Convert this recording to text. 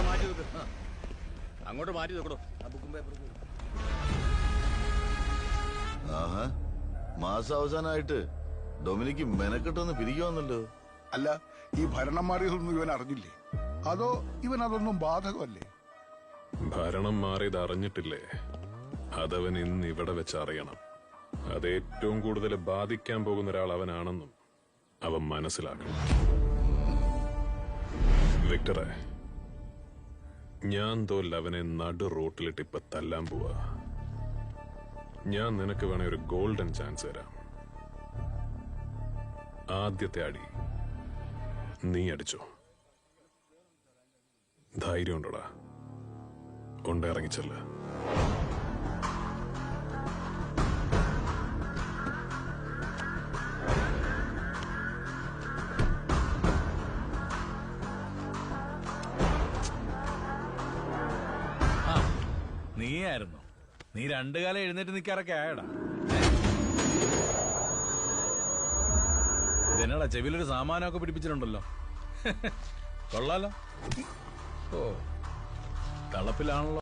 മാറ്റി വെക്ക്. അങ്ങോട്ട് മാറ്റി വെക്കടോ. ആഹാ, മാസാവസാനായിട്ട് ഡൊമിനിക്ക് മെനക്കെട്ടൊന്ന് പിരിക്കുവാന്നല്ലോ. അല്ല, ഈ ഭരണം മാറിയതൊന്നും ഇവൻ അറിഞ്ഞില്ലേ? അതോ ഇവൻ അതൊന്നും ബാധകമല്ലേ? ഭരണം മാറിയത് അറിഞ്ഞിട്ടില്ലേ? അതവൻ ഇന്ന് ഇവിടെ വെച്ച് അറിയണം. അത് ഏറ്റവും കൂടുതൽ ബാധിക്കാൻ പോകുന്ന ഒരാൾ അവനാണെന്നും അവൻ മനസ്സിലാക്കണം. വിക്ടറെ, ഞാൻ തോൽ അവനെ നടു റോട്ടിലിട്ട് ഇപ്പൊ തല്ലാൻ പോവാ. ഞാൻ നിനക്ക് വേണേ ഒരു ഗോൾഡൻ ചാൻസ് തരാം. ആദ്യത്തെ അടി നീ അടിച്ചോ. ധൈര്യം ഉണ്ടോടാ? ഇറങ്ങിച്ചല്ല. നീയായിരുന്നു. നീ രണ്ടു കാലം എഴുന്നേറ്റ് നിൽക്കാറൊക്കെ ആയടാ. ഇതെന്നടാ ചെവിയിലൊരു സാമാനമൊക്കെ പിടിപ്പിച്ചിട്ടുണ്ടല്ലോ. കൊള്ളാലോ. ഓ, കളപ്പിലാണല്ലോ.